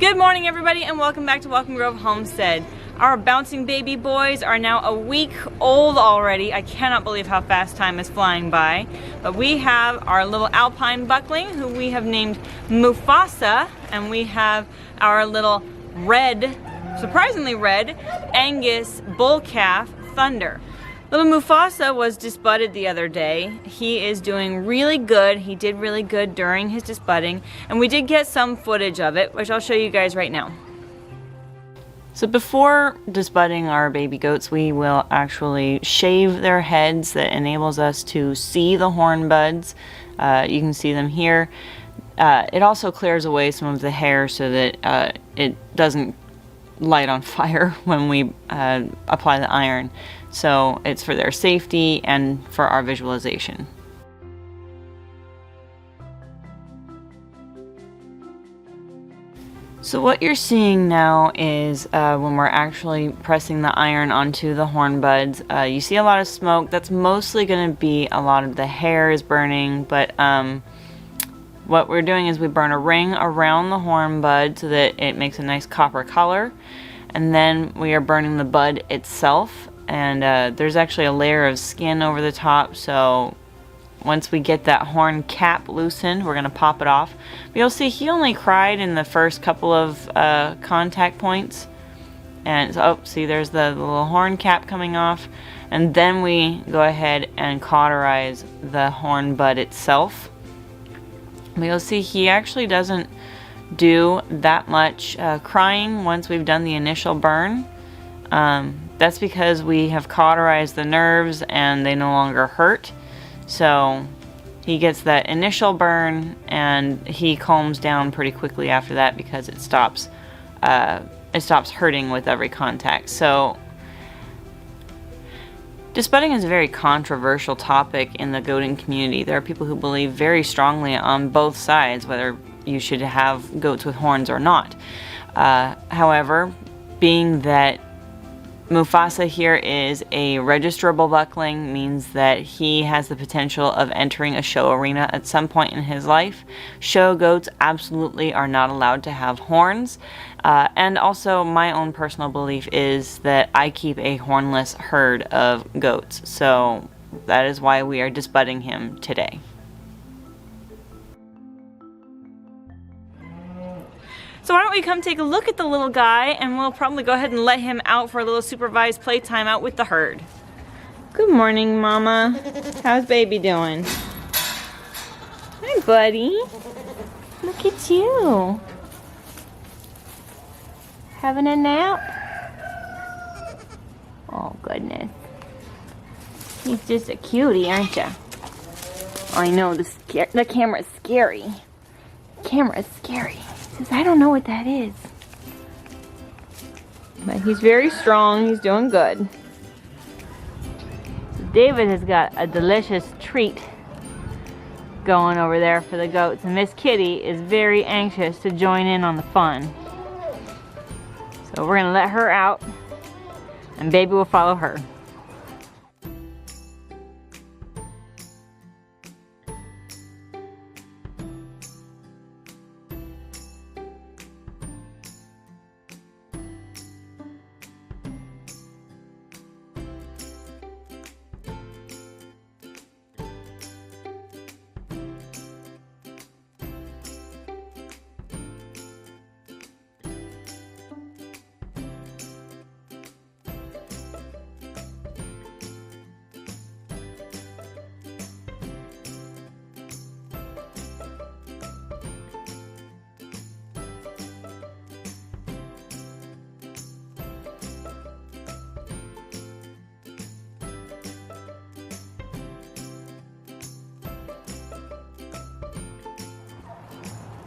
Good morning, everybody, and welcome back to Welcome Grove Homestead. Our bouncing baby boys are now a week old already. I cannot believe how fast time is flying by. But we have our little alpine buckling, who we have named Mufasa, and we have our little red, surprisingly red, Angus bull calf, Thunder. Little Mufasa was disbudded the other day. He is doing really good. He did really good during his disbudding, and we did get some footage of it, which I'll show you guys right now. So before disbudding our baby goats, we will actually shave their heads. That enables us to see the horn buds. You can see them here. It also clears away some of the hair so that it doesn't light on fire when we apply the iron. So it's for their safety and for our visualization. So what you're seeing now is when we're actually pressing the iron onto the horn buds, you see a lot of smoke. That's mostly going to be a lot of the hair is burning, but what we're doing is we burn a ring around the horn bud so that it makes a nice copper color, and then we are burning the bud itself. And there's actually a layer of skin over the top, so once we get that horn cap loosened, we're going to pop it off. But you'll see he only cried in the first couple of contact points. And so, oh, see, there's the little horn cap coming off. And then we go ahead and cauterize the horn bud itself. But you'll see he actually doesn't do that much crying once we've done the initial burn. That's because we have cauterized the nerves and they no longer hurt. So he gets that initial burn and he calms down pretty quickly after that because it stops hurting with every contact. So disbudding is a very controversial topic in the goating community. There are people who believe very strongly on both sides whether you should have goats with horns or not. However, being that Mufasa here is a registrable buckling, means that he has the potential of entering a show arena at some point in his life. Show goats absolutely are not allowed to have horns. And also my own personal belief is that I keep a hornless herd of goats. So that is why we are disbudding him today. So why don't we come take a look at the little guy, and we'll probably go ahead and let him out for a little supervised playtime out with the herd. Good morning, Mama. How's baby doing? Hi, buddy. Look at you. Having a nap? Oh, goodness. He's just a cutie, aren't you? I know, the camera's scary. The camera is scary. I don't know what that is. But he's very strong. He's doing good. David has got a delicious treat going over there for the goats. And Miss Kitty is very anxious to join in on the fun. So we're going to let her out. And baby will follow her.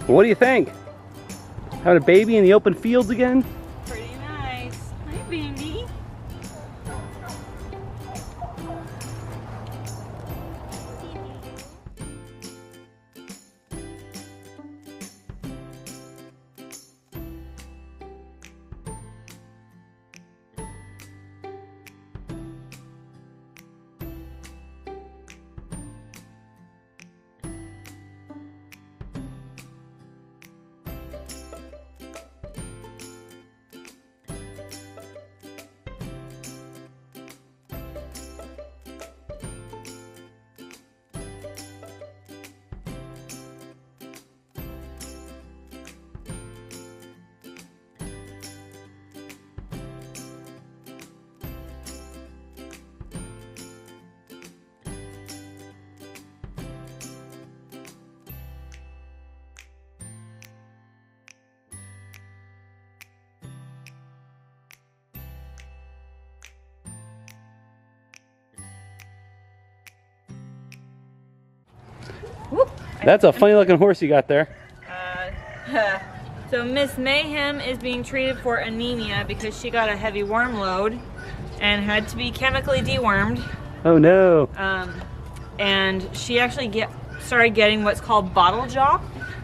What do you think? Having a baby in the open fields again? Pretty nice. Hi, Bandy. That's a funny looking horse you got there. So Miss Mayhem is being treated for anemia because she got a heavy worm load and had to be chemically dewormed. Oh no. And she actually started getting what's called bottle jaw,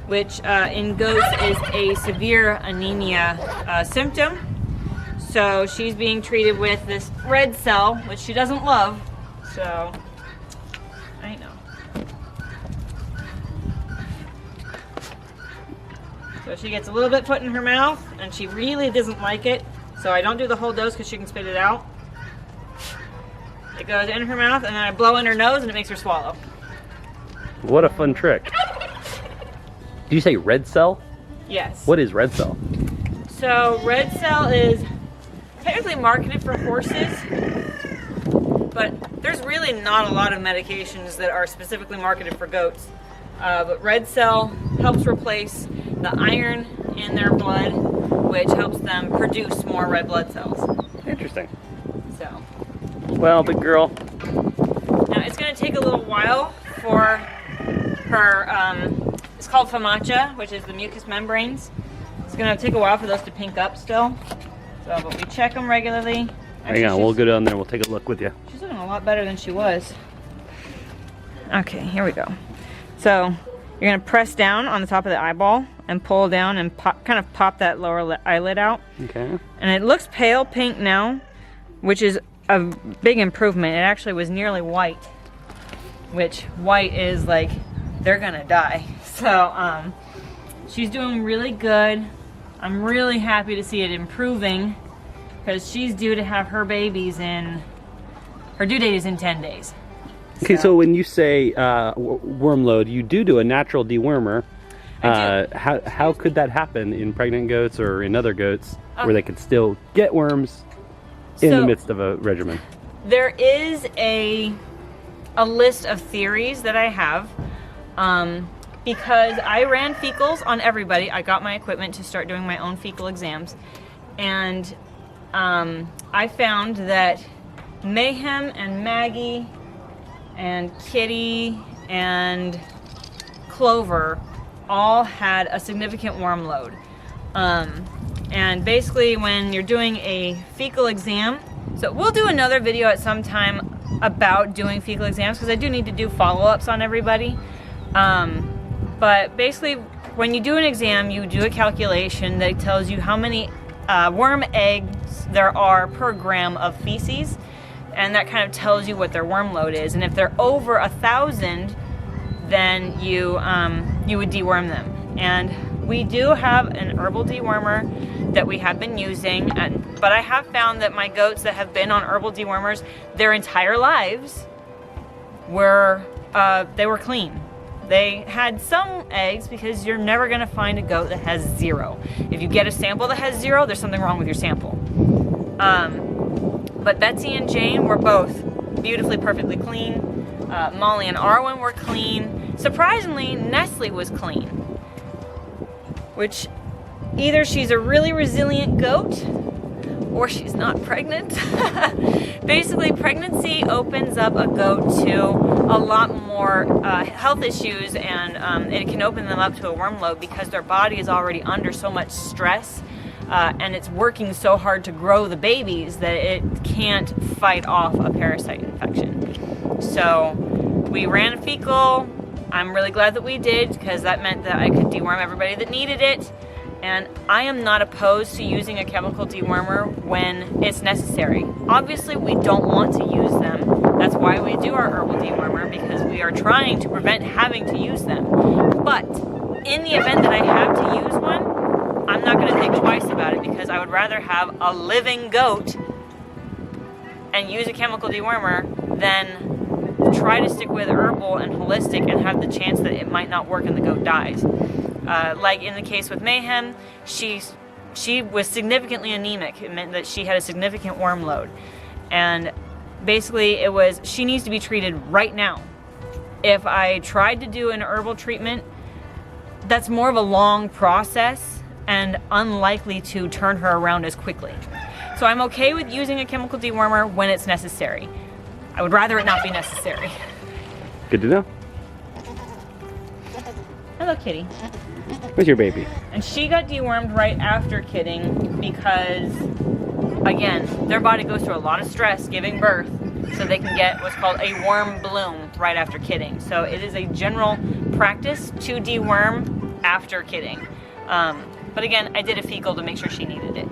which in goats is a severe anemia symptom. So she's being treated with this red cell, which she doesn't love. So, I know. So she gets a little bit put in her mouth, and she really doesn't like it. So I don't do the whole dose because she can spit it out. It goes in her mouth, and then I blow in her nose, and it makes her swallow. What a fun trick. Do you say red cell? Yes. What is red cell? So red cell is technically marketed for horses, but there's really not a lot of medications that are specifically marketed for goats. But red cell helps replace the iron in their blood, which helps them produce more red blood cells. Interesting. So. Well, big girl. Now it's going to take a little while for her, it's called famacha, which is the mucous membranes. It's going to take a while for those to pink up still. So, but we check them regularly. Hang on, we'll go down there, we'll take a look with you. She's looking a lot better than she was. Okay, here we go. So, you're going to press down on the top of the eyeball and pull down and kind of pop that lower eyelid out. Okay. And it looks pale pink now, which is a big improvement. It actually was nearly white, which white is like, they're going to die. So, she's doing really good. I'm really happy to see it improving because she's due to have her babies her due date is in 10 days. Okay, so when you say worm load, you do a natural dewormer. How could that happen in pregnant goats or in other goats where they could still get worms in the midst of a regimen? There is a list of theories that I have. Because I ran fecals on everybody. I got my equipment to start doing my own fecal exams. And I found that Mayhem and Maggie and Kitty and Clover all had a significant worm load. And basically when you're doing a fecal exam, so we'll do another video at some time about doing fecal exams because I do need to do follow-ups on everybody. But basically, when you do an exam, you do a calculation that tells you how many worm eggs there are per gram of feces, and that kind of tells you what their worm load is. And if they're over 1,000, then you would deworm them. And we do have an herbal dewormer that we have been using, but I have found that my goats that have been on herbal dewormers their entire lives were clean. They had some eggs because you're never going to find a goat that has 0. If you get a sample that has 0, there's something wrong with your sample. But Betsy and Jane were both beautifully, perfectly clean. Molly and Arwen were clean. Surprisingly, Nestle was clean. Which, either she's a really resilient goat or she's not pregnant. Basically, pregnancy opens up a goat to a lot more health issues, and it can open them up to a worm load because their body is already under so much stress and it's working so hard to grow the babies that it can't fight off a parasite infection. So we ran a fecal. I'm really glad that we did because that meant that I could deworm everybody that needed it. And I am not opposed to using a chemical dewormer when it's necessary. Obviously, we don't want to use them. That's why we do our herbal dewormer, because we are trying to prevent having to use them. But in the event that I have to use one, I'm not going to think twice about it because I would rather have a living goat and use a chemical dewormer than try to stick with herbal and holistic and have the chance that it might not work and the goat dies. Like in the case with Mayhem, she was significantly anemic. It meant that she had a significant worm load. And basically she needs to be treated right now. If I tried to do an herbal treatment, that's more of a long process and unlikely to turn her around as quickly. So I'm okay with using a chemical dewormer when it's necessary. I would rather it not be necessary. Good to know. Hello, kitty. Where's your baby? And she got dewormed right after kidding because, again, their body goes through a lot of stress giving birth, so they can get what's called a worm bloom right after kidding. So it is a general practice to deworm after kidding. But again, I did a fecal to make sure she needed it.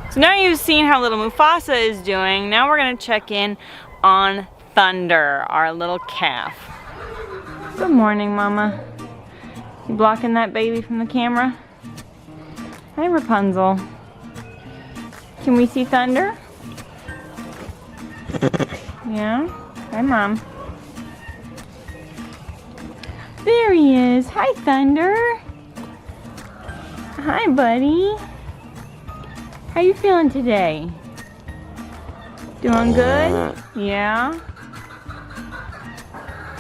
So now you've seen how little Mufasa is doing. Now we're gonna check in on Thunder, our little calf. Good morning, Mama. You blocking that baby from the camera? Hi, Rapunzel. Can we see Thunder? Yeah? Hi, Mom. There he is. Hi, Thunder. Hi, buddy. How you feeling today? Doing good? Yeah?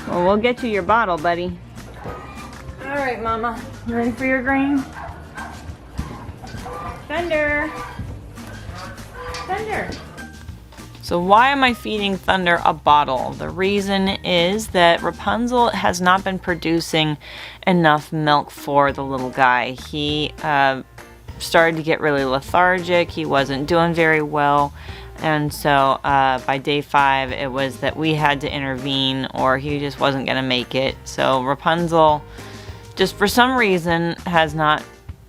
Well, we'll get you your bottle, buddy. All right, Mama. You ready for your grain? Thunder! Thunder! So why am I feeding Thunder a bottle? The reason is that Rapunzel has not been producing enough milk for the little guy. He started to get really lethargic. He wasn't doing very well. And so by day 5, it was that we had to intervene or he just wasn't going to make it. So Rapunzel, just for some reason, has not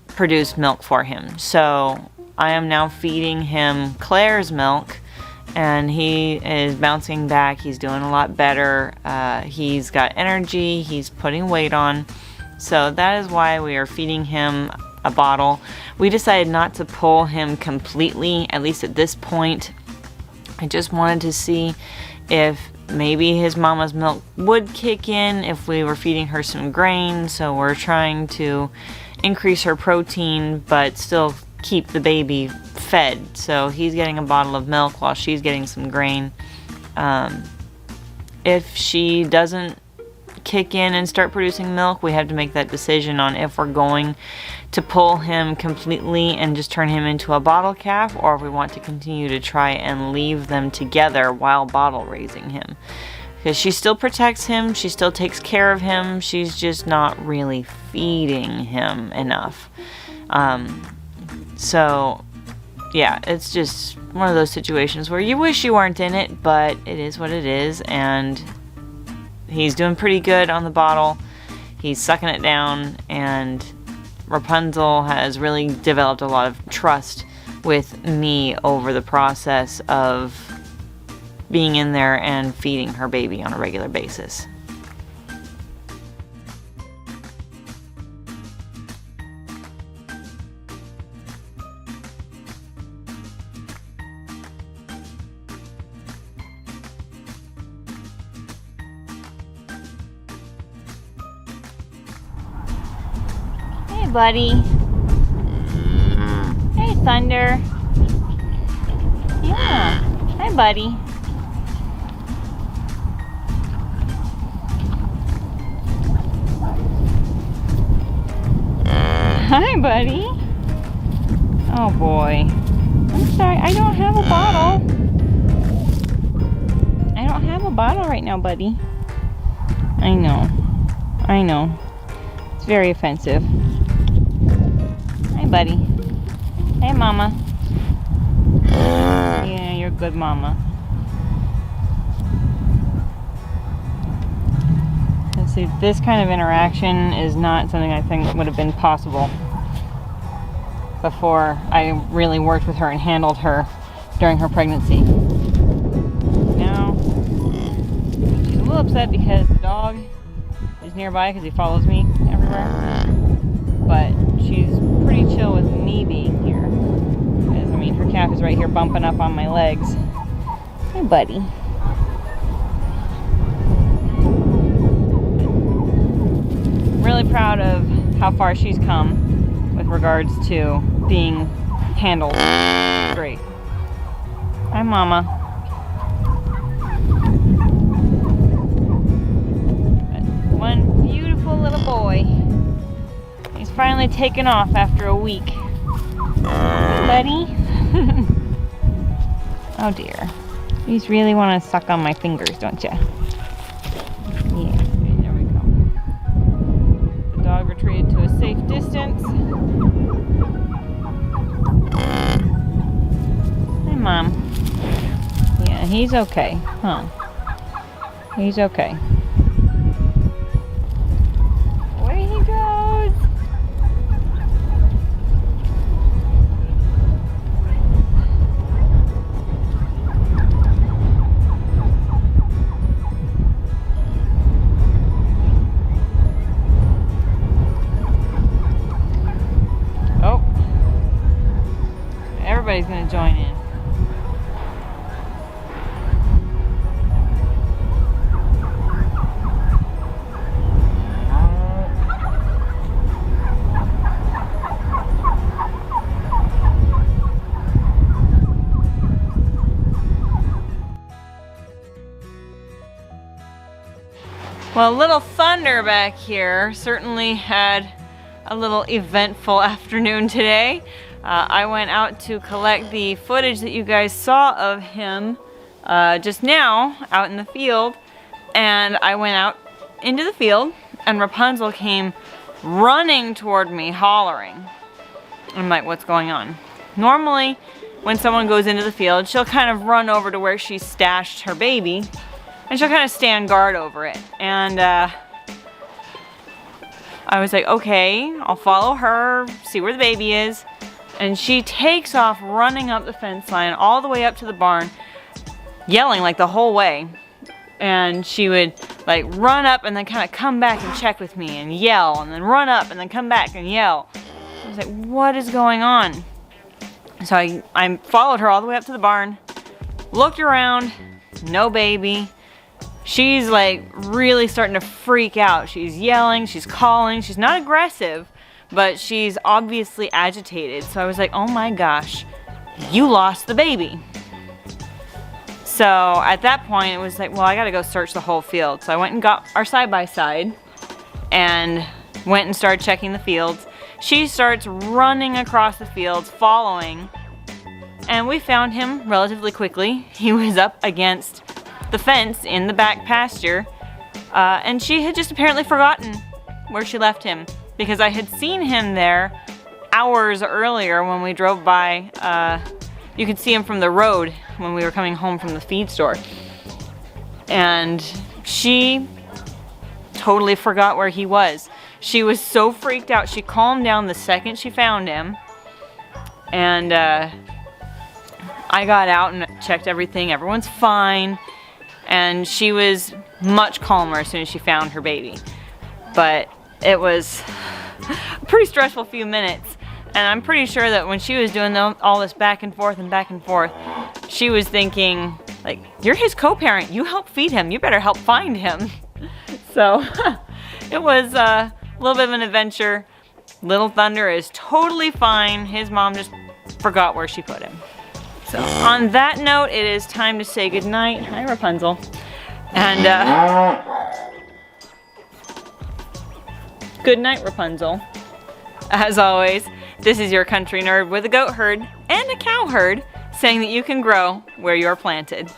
produced milk for him. So I am now feeding him Claire's milk. And he is bouncing back. He's doing a lot better. He's got energy. He's putting weight on. So that is why we are feeding him a bottle. We decided not to pull him completely, at least at this point. I just wanted to see if maybe his mama's milk would kick in if we were feeding her some grain. So we're trying to increase her protein, but still keep the baby fed. So he's getting a bottle of milk while she's getting some grain. If she doesn't kick in and start producing milk, we have to make that decision on if we're going to pull him completely and just turn him into a bottle calf, or if we want to continue to try and leave them together while bottle raising him. Because she still protects him, she still takes care of him, she's just not really feeding him enough. So yeah, it's just one of those situations where you wish you weren't in it, but it is what it is, and he's doing pretty good on the bottle. He's sucking it down, and Rapunzel has really developed a lot of trust with me over the process of being in there and feeding her baby on a regular basis. Hey, buddy. Hey, Thunder. Yeah. Hi, buddy. Hi, buddy. Oh, boy. I'm sorry. I don't have a bottle. I don't have a bottle right now, buddy. I know. I know. It's very offensive. Hi, buddy. Hey, Mama. Yeah, you're a good mama. Let's see, this kind of interaction is not something I think would have been possible before I really worked with her and handled her during her pregnancy. Now, she's a little upset because the dog is nearby because he follows me everywhere. But she's pretty chill with me being here. Because, I mean, her calf is right here bumping up on my legs. Hey, buddy. Really proud of how far she's come with regards to being handled. Great. Hi, Mama. One beautiful little boy. He's finally taken off after a week. Buddy? Oh dear. You just really want to suck on my fingers, don't you? Yeah, there we go. The dog retreated to a safe distance. Hey, Mom. Yeah, he's okay. Huh. He's okay. Away he goes. Oh. Everybody's gonna join in. Well, little Thunder back here certainly had a little eventful afternoon today. I went out to collect the footage that you guys saw of him just now out in the field, and I went out into the field and Rapunzel came running toward me hollering. I'm like, what's going on? Normally when someone goes into the field, she'll kind of run over to where she stashed her baby and she'll kind of stand guard over it. And I was like, okay, I'll follow her, see where the baby is. And she takes off running up the fence line all the way up to the barn, yelling like the whole way. And she would like run up and then kind of come back and check with me and yell, and then run up and then come back and yell. I was like, what is going on? So I followed her all the way up to the barn, looked around, no baby. She's like really starting to freak out. She's yelling, she's calling, she's not aggressive, but she's obviously agitated. So I was like, oh my gosh, you lost the baby. So at that point it was like, well, I gotta go search the whole field. So I went and got our side-by-side and went and started checking the fields. She starts running across the fields, following, and we found him relatively quickly. He was up against the fence in the back pasture, and she had just apparently forgotten where she left him, because I had seen him there hours earlier when we drove by. You could see him from the road when we were coming home from the feed store, and she totally forgot where he was. She was so freaked out. She calmed down the second she found him, and I got out and checked everything. Everyone's fine. And she was much calmer as soon as she found her baby. But it was a pretty stressful few minutes. And I'm pretty sure that when she was doing all this back and forth, she was thinking, like, you're his co-parent. You help feed him. You better help find him. So it was a little bit of an adventure. Little Thunder is totally fine. His mom just forgot where she put him. So on that note, it is time to say goodnight. Hi, Rapunzel. And good night, Rapunzel. As always, this is your country nerd with a goat herd and a cow herd saying that you can grow where you're planted.